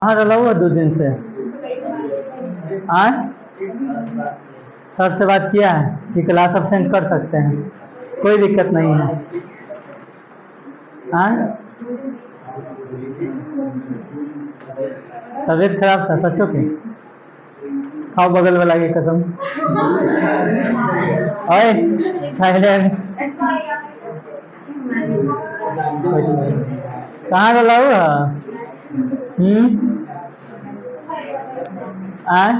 कहाँ डला हुआ 2 दिन से? आए सर से बात किया है कि क्लास अब्सेंट कर सकते हैं, कोई दिक्कत नहीं है। आए तबीयत खराब था सचो की? खाओ बगल वाला की कसम। ओए साइलेंस। कहाँ डला हुआ? आए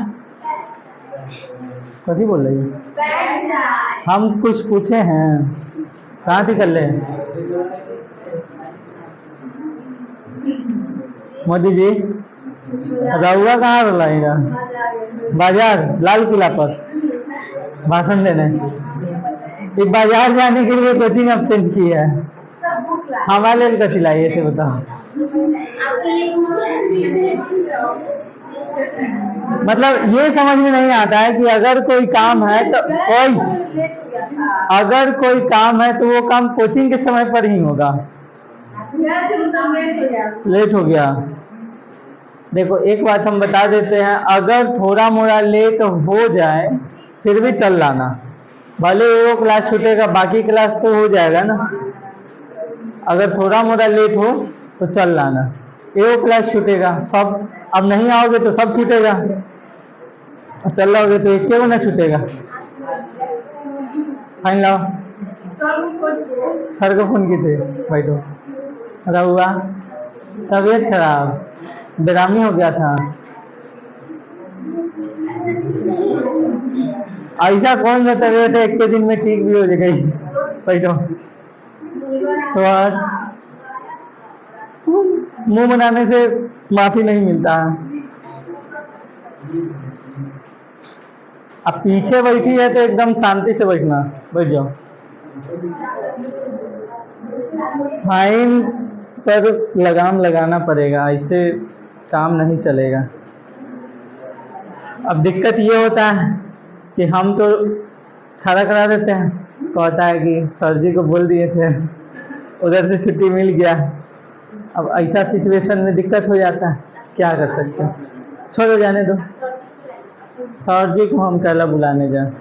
कथी बोल रही है? हम कुछ पूछे हैं, कहाँ थी कर ले? मोदी जी रहुआ कहाँ रहा? बाजार लाल किला पर भाषण देने। ये बाजार जाने के लिए कोचिंग अब्सेंट की है। हमारे लिए कथी लाई ऐसे बताओ। मतलब ये समझ में नहीं आता है कि अगर कोई काम है तो अगर कोई काम है तो वो काम कोचिंग के समय पर ही होगा। लेट हो गया। देखो एक बात हम बता देते हैं, अगर थोड़ा मोड़ा लेट हो जाए फिर भी चल लाना, भले वो क्लास छूटेगा बाकी क्लास तो हो जाएगा ना। अगर थोड़ा मोड़ा लेट हो तो चल लाना, वो क्लास छूटेगा सब। अब नहीं आओगे तो सब छूटेगा, चल रहोगे तो एक क्यों ना छूटेगा। फाइन लाओ। सर को फोन की थे बैठो। रहुआ तबीयत खराब बेरामी हो गया था। ऐसा कौन सा तबीयत है एक के दिन में ठीक भी हो जाएगा? बैठो। तो आज मुंह बनाने से माफी नहीं मिलता है। अब पीछे बैठी है तो एकदम शांति से बैठना, बैठ जाओ। फाइन पर लगाम लगाना पड़ेगा, ऐसे काम नहीं चलेगा। अब दिक्कत ये होता है कि हम तो खड़ा करा देते हैं, कहता है कि सर जी को बोल दिए थे, उधर से छुट्टी मिल गया। अब ऐसा सिचुएशन में दिक्कत हो जाता है, क्या कर सकते हैं, छोड़ो जाने दो। सर जी को हम कहला बुलाने जाए,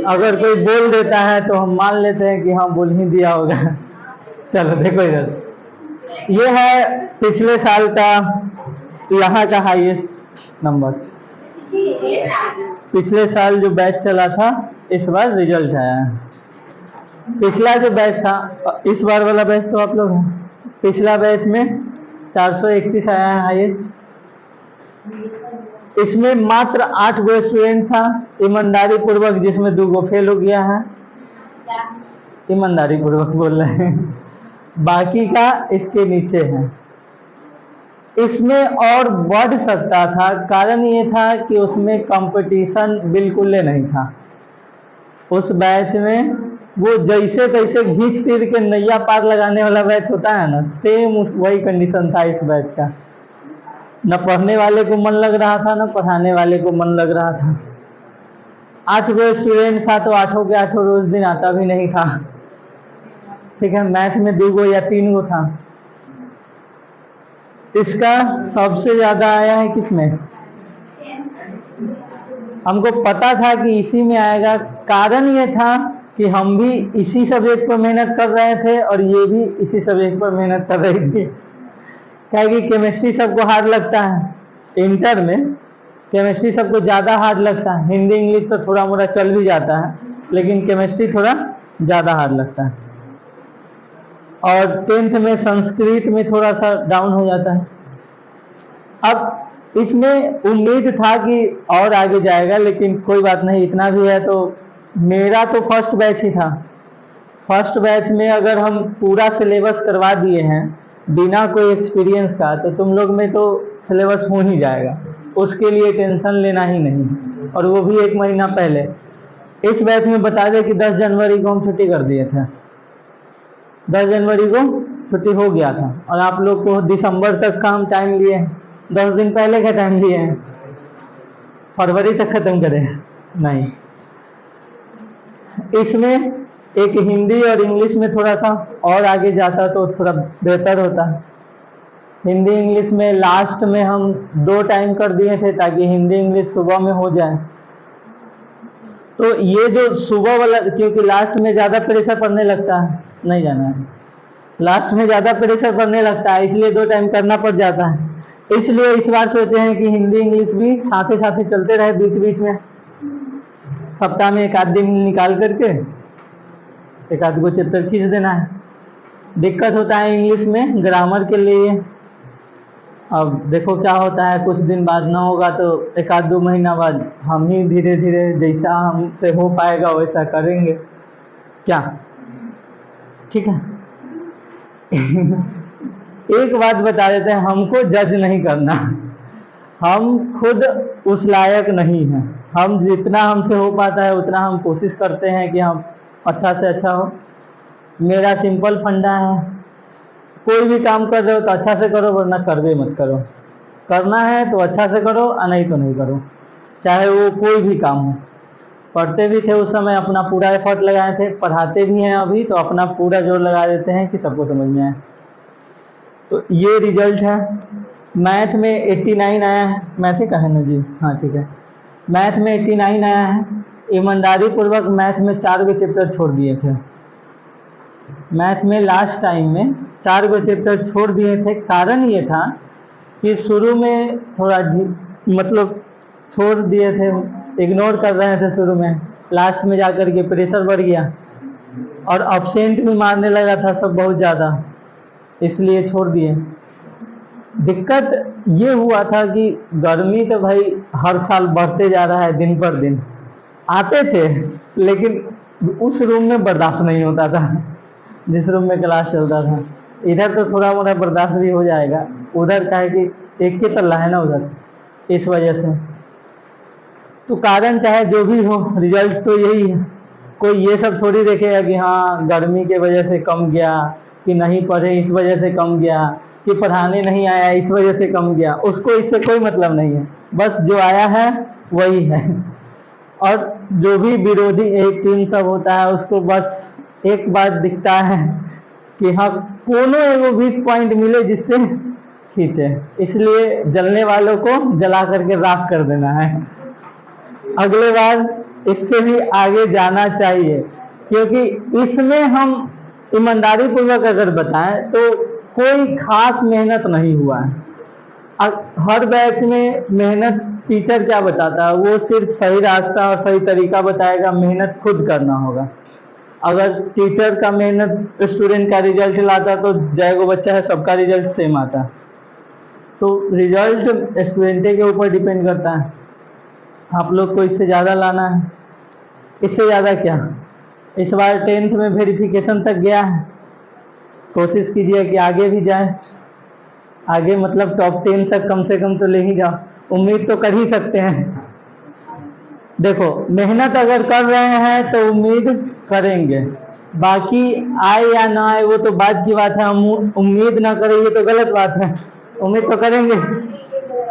अगर कोई बोल देता है तो हम मान लेते हैं कि हाँ बोल ही दिया होगा। चलो देखो इधर, ये है पिछले साल का यहाँ का हाईएस्ट नंबर। पिछले साल जो बैच चला था इस बार रिजल्ट आया है। पिछला जो बैच था, इस बार वाला बैच तो आप लोग हैं, पिछला बैच में 431 आया है हाईएस्ट। इसमें मात्र 8 गो स्टूडेंट था ईमानदारी पूर्वक, जिसमें 2 गो फेल हो गया है। ईमानदारी पूर्वक बोल रहे हैं, बाकी का इसके नीचे है। इसमें और बढ़ सकता था, कारण ये था कि उसमें कंपटीशन बिल्कुल नहीं था। उस बैच में वो जैसे तैसे घींच तीर के नैया पार लगाने वाला बैच होता है ना, सेम वही कंडीशन था इस बैच का। न पढ़ने वाले को मन लग रहा था, न पढ़ाने वाले को मन लग रहा था। 8 गो स्टूडेंट था तो 8 के 8 रोज दिन आता भी नहीं था। ठीक है, मैथ में 2 गो या 3 गो था। इसका सबसे ज्यादा आया है किसमें? हमको पता था कि इसी में आएगा। कारण ये था कि हम भी इसी सब्जेक्ट पर मेहनत कर रहे थे और ये भी इसी सब्जेक्ट पर मेहनत कर रही थी। क्या कि केमिस्ट्री सबको हार्ड लगता है, इंटर में केमिस्ट्री सबको ज़्यादा हार्ड लगता है। हिंदी इंग्लिश तो थोड़ा मोड़ा चल भी जाता है, लेकिन केमिस्ट्री थोड़ा ज़्यादा हार्ड लगता है। और 10th में संस्कृत में थोड़ा सा डाउन हो जाता है। अब इसमें उम्मीद था कि और आगे जाएगा, लेकिन कोई बात नहीं, इतना भी है तो। मेरा तो फर्स्ट बैच ही था। फर्स्ट बैच में अगर हम पूरा सिलेबस करवा दिए हैं बिना कोई एक्सपीरियंस का, तो तुम लोग में तो सिलेबस हो ही जाएगा, उसके लिए टेंशन लेना ही नहीं। और वो भी 1 महीना पहले। इस बैच में बता दें कि 10 जनवरी को हम छुट्टी कर दिए थे। 10 जनवरी को छुट्टी हो गया था और आप लोग को दिसंबर तक का हम टाइम लिए, 10 दिन पहले का टाइम लिए हैं। फरवरी तक खत्म करें नहीं। इसमें एक हिंदी और इंग्लिश में थोड़ा सा और आगे जाता तो थोड़ा बेहतर होता। हिंदी इंग्लिश में लास्ट में हम 2 टाइम कर दिए थे ताकि हिंदी इंग्लिश सुबह में हो जाए। तो ये जो सुबह वाला, क्योंकि लास्ट में ज़्यादा प्रेशर पड़ने लगता है, नहीं जाना है, लास्ट में ज़्यादा प्रेशर पड़ने लगता है, इसलिए 2 टाइम करना पड़ जाता है। इसलिए इस बार सोचे हैं कि हिंदी इंग्लिश भी साथ ही चलते रहे, बीच बीच में सप्ताह में 1 आध दिन निकाल करके 1 आध गो चैप्टर खींच देना है। दिक्कत होता है इंग्लिश में ग्रामर के लिए। अब देखो क्या होता है, कुछ दिन बाद ना होगा तो 1 आध 2 महीना बाद हम ही धीरे धीरे जैसा हमसे हो पाएगा वैसा करेंगे, क्या ठीक है। एक बात बता देते हैं, हमको जज नहीं करना, हम खुद उस लायक नहीं हैं। हम जितना हमसे हो पाता है उतना हम कोशिश करते हैं कि हम अच्छा से अच्छा हो। मेरा सिंपल फंडा है, कोई भी काम कर रहे हो तो अच्छा से करो, वरना करवे मत करो। करना है तो अच्छा से करो, और नहीं तो नहीं करो, चाहे वो कोई भी काम हो। पढ़ते भी थे उस समय, अपना पूरा एफर्ट लगाए थे, पढ़ाते भी हैं अभी तो अपना पूरा जोर लगा देते हैं कि सबको समझ में आए। तो ये रिजल्ट है। मैथ में 89 आया है, मैथ का है ना जी, हाँ ठीक है। मैथ में 89 आया है। ईमानदारी पूर्वक मैथ में 4 गो चैप्टर छोड़ दिए थे। मैथ में लास्ट टाइम में 4 गो चैप्टर छोड़ दिए थे। कारण ये था कि शुरू में थोड़ा मतलब छोड़ दिए थे, इग्नोर कर रहे थे शुरू में, लास्ट में जाकर के प्रेशर बढ़ गया और अब्सेंट भी मारने लगा था सब बहुत ज़्यादा, इसलिए छोड़ दिए। दिक्कत ये हुआ था कि गर्मी तो भाई हर साल बढ़ते जा रहा है, दिन पर दिन आते थे, लेकिन उस रूम में बर्दाश्त नहीं होता था जिस रूम में क्लास चलता था। इधर तो थोड़ा मोड़ा बर्दाश्त भी हो जाएगा, उधर का है कि एक के तल्ला है ना उधर, इस वजह से। तो कारण चाहे जो भी हो, रिजल्ट तो यही है। कोई ये सब थोड़ी देखेगा कि हाँ गर्मी के वजह से कम गया, कि नहीं पढ़े इस वजह से कम गया, कि पढ़ाने नहीं आया इस वजह से कम गया। उसको इससे कोई मतलब नहीं है, बस जो आया है वही है। और जो भी विरोधी एक टीम सब होता है उसको बस एक बात दिखता है कि हाँ कोनो एगो वीक पॉइंट मिले जिससे खींचे, इसलिए जलने वालों को जला करके राख कर देना है। अगले बार इससे भी आगे जाना चाहिए, क्योंकि इसमें हम ईमानदारी पूर्वक अगर बताएं तो कोई खास मेहनत नहीं हुआ है। हर बैच में मेहनत टीचर क्या बताता है, वो सिर्फ सही रास्ता और सही तरीका बताएगा, मेहनत खुद करना होगा। अगर टीचर का मेहनत स्टूडेंट का रिजल्ट लाता तो जय गो बच्चा है सबका रिजल्ट सेम आता। तो रिजल्ट स्टूडेंट के ऊपर डिपेंड करता है। आप लोग को इससे ज़्यादा लाना है, इससे ज़्यादा क्या, इस बार 10th में वेरिफिकेशन तक गया है, कोशिश कीजिए कि आगे भी जाए। आगे मतलब टॉप 10 तक कम से कम तो ले ही जाओ, उम्मीद तो कर ही सकते हैं। देखो मेहनत अगर कर रहे हैं तो उम्मीद करेंगे, बाकी आए या ना आए वो तो बाद की बात है। हम उम्मीद ना करें ये तो गलत बात है, उम्मीद तो करेंगे।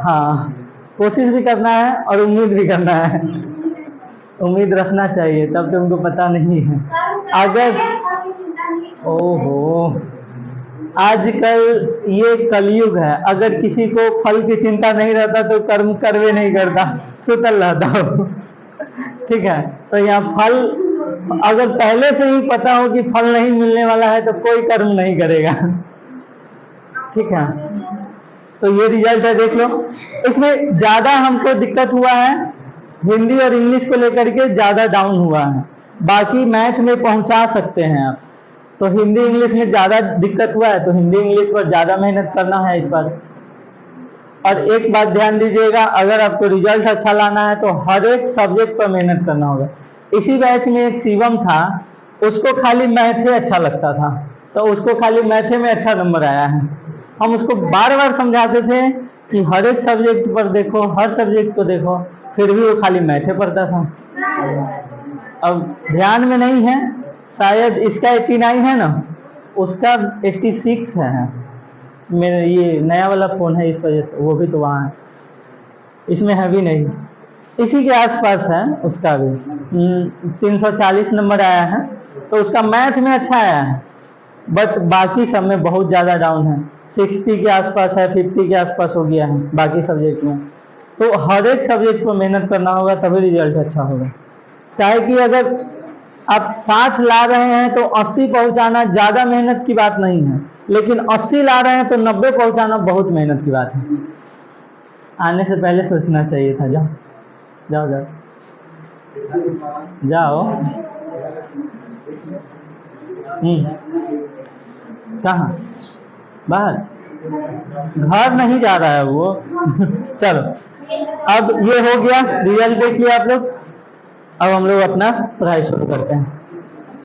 हाँ कोशिश भी करना है और उम्मीद भी करना है, उम्मीद रखना चाहिए, तब तुमको पता नहीं है। अगर ओहो आजकल ये कलयुग है, अगर किसी को फल की चिंता नहीं रहता तो कर्म करवे नहीं करता, सुतल रहता हो। ठीक है, तो यहाँ फल अगर पहले से ही पता हो कि फल नहीं मिलने वाला है तो कोई कर्म नहीं करेगा। ठीक है, तो ये रिजल्ट है, देख लो। इसमें ज्यादा हमको दिक्कत हुआ है हिंदी और इंग्लिश को लेकर के, ज्यादा डाउन हुआ है। बाकी मैथ में पहुंचा सकते हैं आप, तो हिंदी इंग्लिश में ज़्यादा दिक्कत हुआ है तो हिंदी इंग्लिश पर ज़्यादा मेहनत करना है इस बार। और एक बात ध्यान दीजिएगा, अगर आपको रिजल्ट अच्छा लाना है तो हर एक सब्जेक्ट पर मेहनत करना होगा। इसी बैच में एक शिवम था, उसको खाली मैथे अच्छा लगता था, तो उसको खाली मैथे में अच्छा नंबर आया है। हम उसको बार बार समझाते थे कि हर एक सब्जेक्ट पर देखो, हर सब्जेक्ट को देखो, फिर भी वो खाली मैथे पढ़ता था। अब ध्यान में नहीं है, शायद इसका 89 है ना, उसका 86 है। मेरे ये नया वाला फ़ोन है इस वजह से, वो भी तो वहाँ है, इसमें है भी नहीं, इसी के आसपास है उसका भी। 340 नंबर आया है, तो उसका मैथ में अच्छा आया है, बट बाकी सब में बहुत ज़्यादा डाउन है। 60 के आसपास है, 50 के आसपास हो गया है बाकी सब्जेक्ट में। तो हर एक सब्जेक्ट पर मेहनत करना होगा तभी रिजल्ट अच्छा होगा। क्या है कि अगर आप 60 ला रहे हैं तो 80 पहुंचाना ज़्यादा मेहनत की बात नहीं है, लेकिन 80 ला रहे हैं तो 90 पहुंचाना बहुत मेहनत की बात है। आने से पहले सोचना चाहिए था। जाओ जाओ जाओ जाओ। कहाँ? बाहर? घर नहीं जा रहा है वो। चलो अब ये हो गया, रिजल्ट देखिए आप लोग। अब हम लोग अपना पढ़ाई शुरू करते हैं।